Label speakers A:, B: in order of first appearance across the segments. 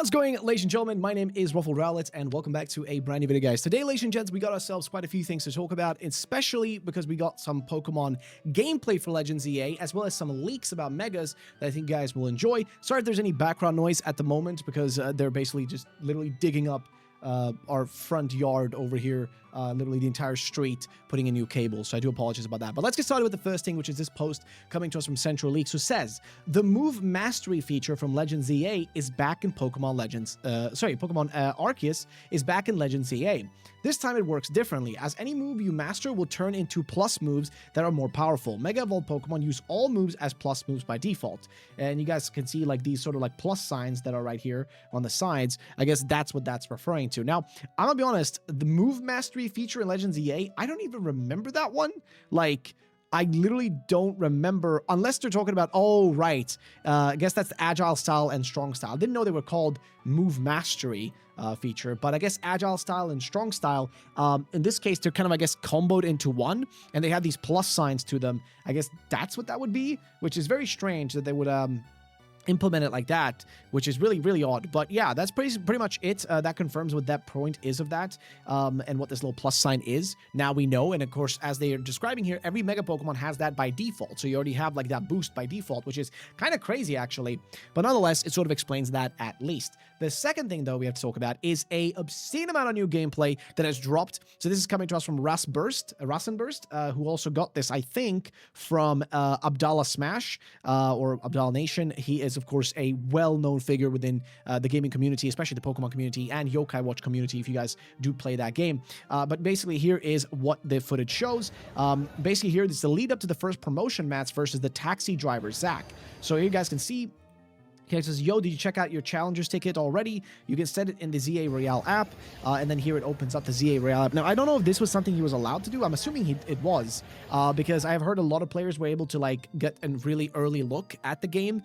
A: How's it going, ladies and gentlemen? My name is RuffledRowlit, and welcome back to a brand new video, guys. Today, ladies and gents, we got ourselves quite a few things to talk about, especially because we got some Pokemon gameplay for Legends EA, as well as some leaks about Megas that I think you guys will enjoy. Sorry if there's any background noise at the moment, because they're basically just literally digging up our front yard over here, literally the entire street, putting in new cables. So I do apologize about that. But let's get started with the first thing, which is this post coming to us from Central Leaks, who says the Move Mastery feature from Legends EA is back in Pokemon Legends. Pokemon Arceus is back in Legends EA. This time it works differently, as any move you master will turn into plus moves that are more powerful. Mega Evolved Pokemon use all moves as plus moves by default. And you guys can see like these sort of like plus signs that are right here on the sides. I guess that's what that's referring to. Now, I'm gonna be honest, the Move Mastery feature in Legends EA, I don't even remember that one. Like, I literally don't remember, unless they're talking about, oh, right. I guess that's the Agile Style and Strong Style. I didn't know they were called Move Mastery feature, but I guess Agile Style and Strong Style, in this case, they're kind of, I guess, comboed into one, and they have these plus signs to them. I guess that's what that would be, which is very strange that they would implement it like that, which is really, really odd. But yeah, that's pretty much it. That confirms what that point is of that, and what this little plus sign is. Now we know, and of course, as they are describing here, every Mega Pokemon has that by default, so you already have like that boost by default, which is kind of crazy actually, but nonetheless, it sort of explains that at least. The second thing, though, we have to talk about is a obscene amount of new gameplay that has dropped. So this is coming to us from Rassenburst, who also got this, I think, from Abdallah Smash, or Abdallah Nation. He is, of course, a well-known figure within the gaming community, especially the Pokemon community and Yokai Watch community, if you guys do play that game. But basically, here is what the footage shows. Basically, here is the lead up to the first promotion match versus the taxi driver, Zach. So here you guys can see, okay, it says, yo, did you check out your Challengers ticket already? You can set it in the ZA Royale app, and then here it opens up the ZA Royale app. Now, I don't know if this was something he was allowed to do. I'm assuming it was, because I have heard a lot of players were able to, like, get a really early look at the game,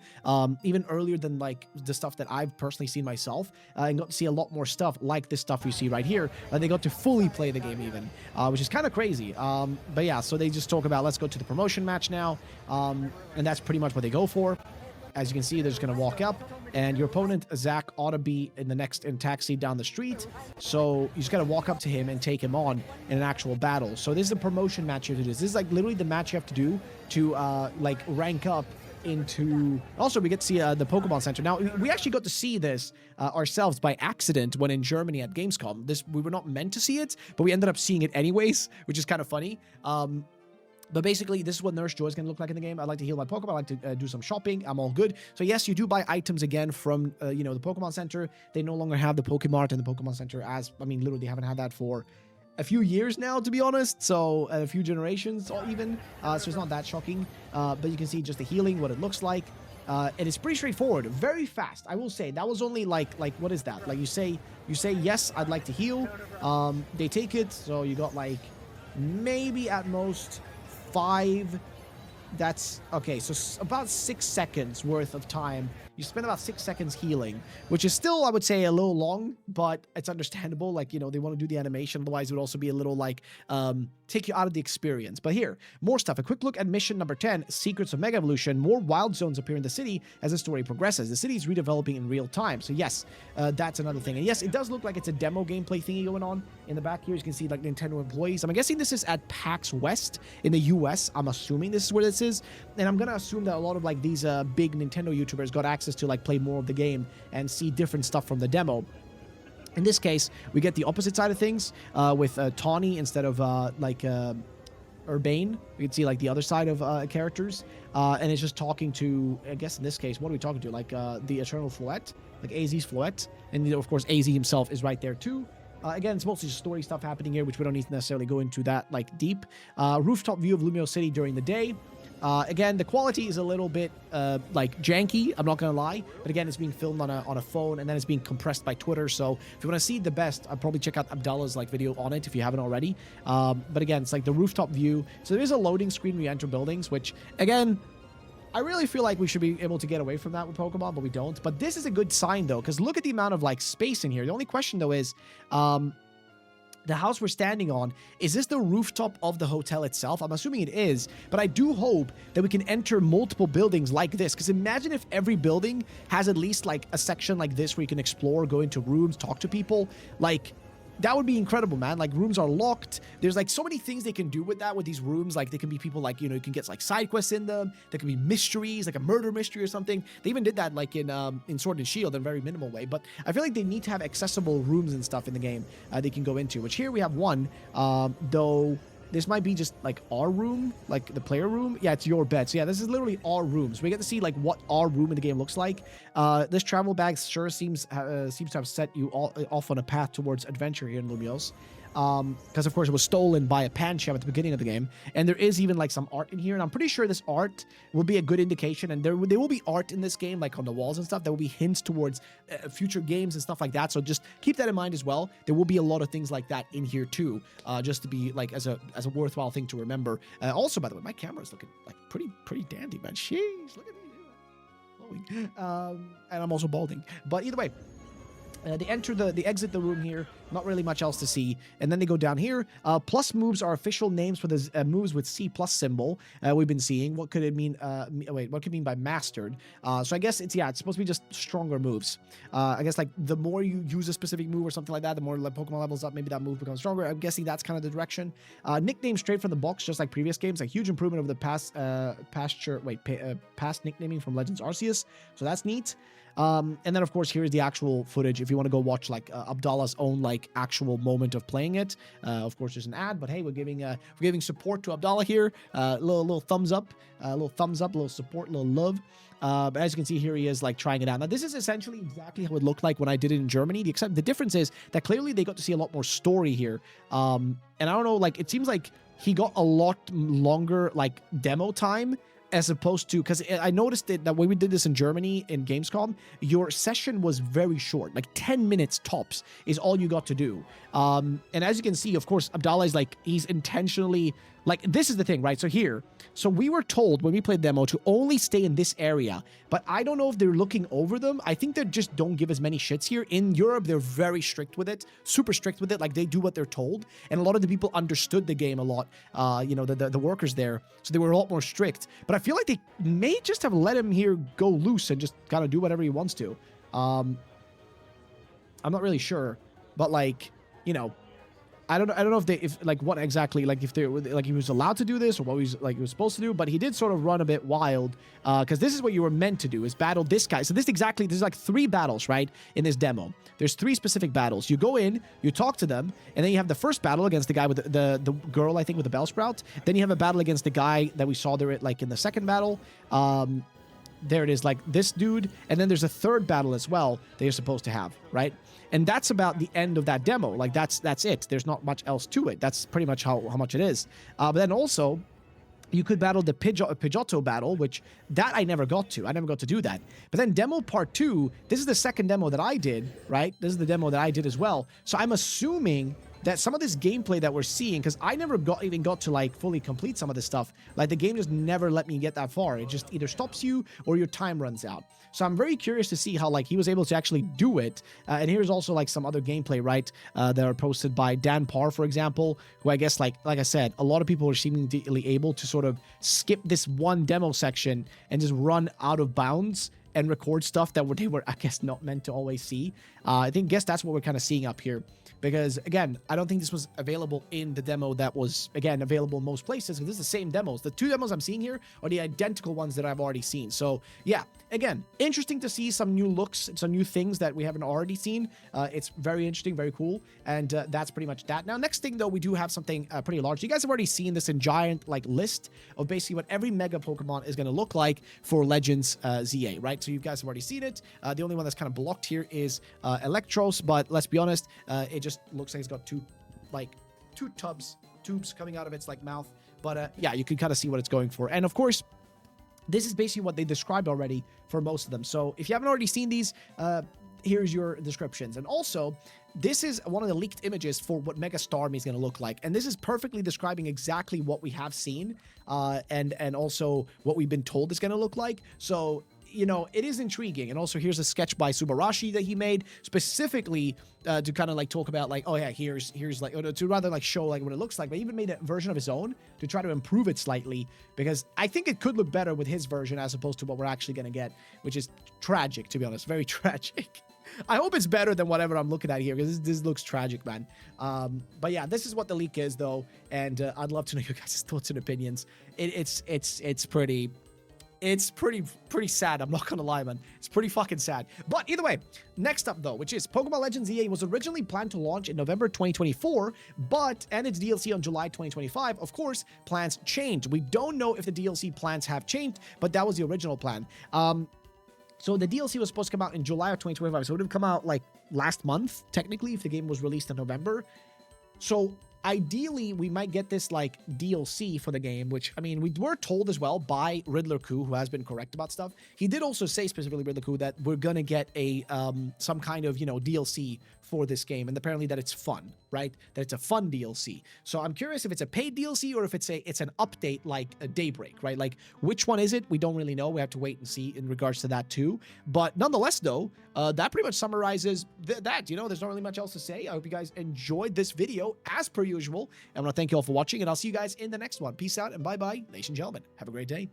A: even earlier than, like, the stuff that I've personally seen myself, and got to see a lot more stuff like this stuff you see right here. They got to fully play the game even, which is kind of crazy. But yeah, so they just talk about, let's go to the promotion match now, and that's pretty much what they go for. As you can see, they're just going to walk up, and your opponent, Zach, ought to be in the next taxi down the street. So you just got to walk up to him and take him on in an actual battle. So this is a promotion match you have to do. This is like literally the match you have to do to like rank up into. Also, we get to see the Pokemon Center. Now, we actually got to see this ourselves by accident when in Germany at Gamescom. We were not meant to see it, but we ended up seeing it anyways, which is kind of funny. But basically, this is what Nurse Joy is going to look like in the game. I'd like to heal my Pokemon. I like to do some shopping. I'm all good. So yes, you do buy items again from, you know, the Pokemon Center. They no longer have the Pokemart in the Pokemon Center, as, I mean, literally haven't had that for a few years now, to be honest. So a few generations or even. So it's not that shocking. But you can see just the healing, what it looks like. It is pretty straightforward, very fast. I will say that was only like what is that? Like you say yes, I'd like to heal. They take it. So you got like maybe at most 5, that's okay, so about 6 seconds worth of time. You spend about 6 seconds healing, which is still, I would say, a little long, but it's understandable. Like, you know, they want to do the animation, otherwise it would also be a little like take you out of the experience. But here, more stuff. A quick look at mission number 10, Secrets of Mega Evolution. More wild zones appear in the city as the story progresses. The city is redeveloping in real time. So yes, that's another thing. And yes, it does look like it's a demo gameplay thingy going on. In the back here, you can see like Nintendo employees. I'm guessing this is at PAX West in the US. I'm assuming this is where this is. And I'm gonna assume that a lot of like these big Nintendo YouTubers got access to like play more of the game and see different stuff from the demo. In this case, we get the opposite side of things with Tawny instead of Urbane. We can see like the other side of characters, and it's just talking to, I guess in this case, what are we talking to? Like the Eternal Floette, like AZ's Floette, and you know, of course AZ himself is right there too. Again, it's mostly just story stuff happening here, which we don't need to necessarily go into that like deep. Rooftop view of Lumio City during the day. Again, the quality is a little bit like janky, I'm not gonna lie, but again, it's being filmed on a phone, and then it's being compressed by Twitter. So if you want to see the best, I'd probably check out Abdallah's like video on it if you haven't already. But again, it's like the rooftop view. So there is a loading screen when you enter buildings, which again, I really feel like we should be able to get away from that with Pokemon, but we don't. But this is a good sign though, because look at the amount of like space in here. The only question though is the house we're standing on, is this the rooftop of the hotel itself? I'm assuming it is, but I do hope that we can enter multiple buildings like this, because imagine if every building has at least like a section like this where you can explore, go into rooms, talk to people. Like, that would be incredible, man. Like, rooms are locked. There's like so many things they can do with that, with these rooms. Like, they can be people like, you know, you can get like side quests in them. There can be mysteries, like a murder mystery or something. They even did that like in Sword and Shield in a very minimal way. But I feel like they need to have accessible rooms and stuff in the game they can go into, which here we have one, though this might be just like our room, like the player room. Yeah, it's your bed. So yeah, this is literally our rooms. We get to see like what our room in the game looks like. This travel bag sure seems to have set you all off on a path towards adventure here in Lumios. Because of course it was stolen by a Pancham at the beginning of the game, and there is even like some art in here, and I'm pretty sure this art will be a good indication, and there will be art in this game like on the walls and stuff. There will be hints towards future games and stuff like that, so just keep that in mind as well. There will be a lot of things like that in here too, just to be like as a worthwhile thing to remember. Also, by the way, my camera is looking like pretty dandy, man. Jeez, look at me. And I'm also balding, but either way, they exit the room here. Not really much else to see. And then they go down here. Plus moves are official names for the moves with C plus symbol we've been seeing. What could it mean? Wait, what could it mean by mastered? So I guess it's supposed to be just stronger moves. I guess like the more you use a specific move or something like that, the more Pokemon levels up, maybe that move becomes stronger. I'm guessing that's kind of the direction. Nickname straight from the box, just like previous games. A huge improvement over the past nicknaming from Legends Arceus. So that's neat. And then of course here's the actual footage if you want to go watch like Abdallah's own like actual moment of playing it. Of course there's an ad, but hey, we're giving support to Abdallah here. Little thumbs up, little support, little love. But as you can see here, he is like trying it out. Now this is essentially exactly how it looked like when I did it in Germany. The difference is that clearly they got to see a lot more story here. And I don't know, like it seems like he got a lot longer like demo time, as opposed to, because I noticed that when we did this in Germany in Gamescom, your session was very short, like 10 minutes tops is all you got to do. And as you can see, of course, Abdallah is like, he's intentionally, like, this is the thing, right? So we were told when we played demo to only stay in this area, but I don't know if they're looking over them. I think they just don't give as many shits here. In Europe, they're very strict with it, super strict with it. Like, they do what they're told. And a lot of the people understood the game a lot, you know, the workers there. So they were a lot more strict. But I feel like they may just have let him here go loose and just kind of do whatever he wants to. I'm not really sure, but like, you know, I don't know if what exactly, like if they like he was allowed to do this or what he was supposed to do, but he did sort of run a bit wild, because this is what you were meant to do, is battle this guy. So there's like 3 battles, right, in this demo. There's 3 specific battles. You go in, you talk to them, and then you have the first battle against the guy with the girl, I think, with the Bellsprout. Then you have a battle against the guy that we saw there like in the second battle. There it is, like this dude, and then there's a third battle as well that you're supposed to have, right? And that's about the end of that demo. Like that's it. There's not much else to it. That's pretty much how much it is. But then also, you could battle the Pidgeotto battle, which that I never got to. I never got to do that. But then demo part 2, this is the second demo that I did, right? This is the demo that I did as well. So I'm assuming that some of this gameplay that we're seeing, because I never even got to like fully complete some of this stuff. Like the game just never let me get that far. It just either stops you or your time runs out. So I'm very curious to see how like he was able to actually do it. And here's also like some other gameplay, right? That are posted by Dan Parr, for example, who I guess like I said, a lot of people are seemingly able to sort of skip this one demo section and just run out of bounds and record stuff that they were, I guess, not meant to always see. I guess that's what we're kind of seeing up here. Because, again, I don't think this was available in the demo that was, again, available in most places. Because this is the same demos. The 2 demos I'm seeing here are the identical ones that I've already seen. So, yeah, again, interesting to see some new looks, some new things that we haven't already seen. It's very interesting, very cool. And that's pretty much that. Now, next thing, though, we do have something pretty large. You guys have already seen this in giant, like, list of basically what every Mega Pokemon is going to look like for Legends ZA, right? So you guys have already seen it. The only one that's kind of blocked here is Electros, but let's be honest, it just looks like it's got two tubes coming out of its like mouth. But yeah, you can kind of see what it's going for. And of course, this is basically what they described already for most of them. So if you haven't already seen these, here's your descriptions. And also, this is one of the leaked images for what Mega Starmie is going to look like. And this is perfectly describing exactly what we have seen and also what we've been told is going to look like. So you know, it is intriguing. And also here's a sketch by Subarashi that he made specifically to kind of like talk about like, oh yeah, here's like, to rather like show like what it looks like, but he even made a version of his own to try to improve it slightly, because I think it could look better with his version as opposed to what we're actually going to get, which is tragic, to be honest. Very tragic. I hope it's better than whatever I'm looking at here, because this looks tragic, man. But yeah, this is what the leak is, though, and I'd love to know your guys' thoughts and opinions. It's pretty sad. I'm not gonna lie, man. It's pretty fucking sad. But either way, next up though, which is Pokemon Legends EA was originally planned to launch in November 2024, and its DLC on July 2025. Of course, plans changed. We don't know if the DLC plans have changed, but that was the original plan. So the DLC was supposed to come out in July of 2025, so it would have come out like last month, technically, if the game was released in November. So ideally, we might get this like DLC for the game, which, I mean, we were told as well by Riddler Koo, who has been correct about stuff. He did also say, specifically Riddler Koo, that we're gonna get a some kind of, you know, DLC for this game, and apparently that it's fun, right? That it's a fun DLC. So I'm curious if it's a paid DLC or if it's an update like a Daybreak, right? Like, which one is it? We don't really know. We have to wait and see in regards to that too. But nonetheless, though, that pretty much summarizes that. You know, there's not really much else to say. I hope you guys enjoyed this video as per usual. I want to thank you all for watching, and I'll see you guys in the next one. Peace out and bye-bye, ladies and gentlemen. Have a great day.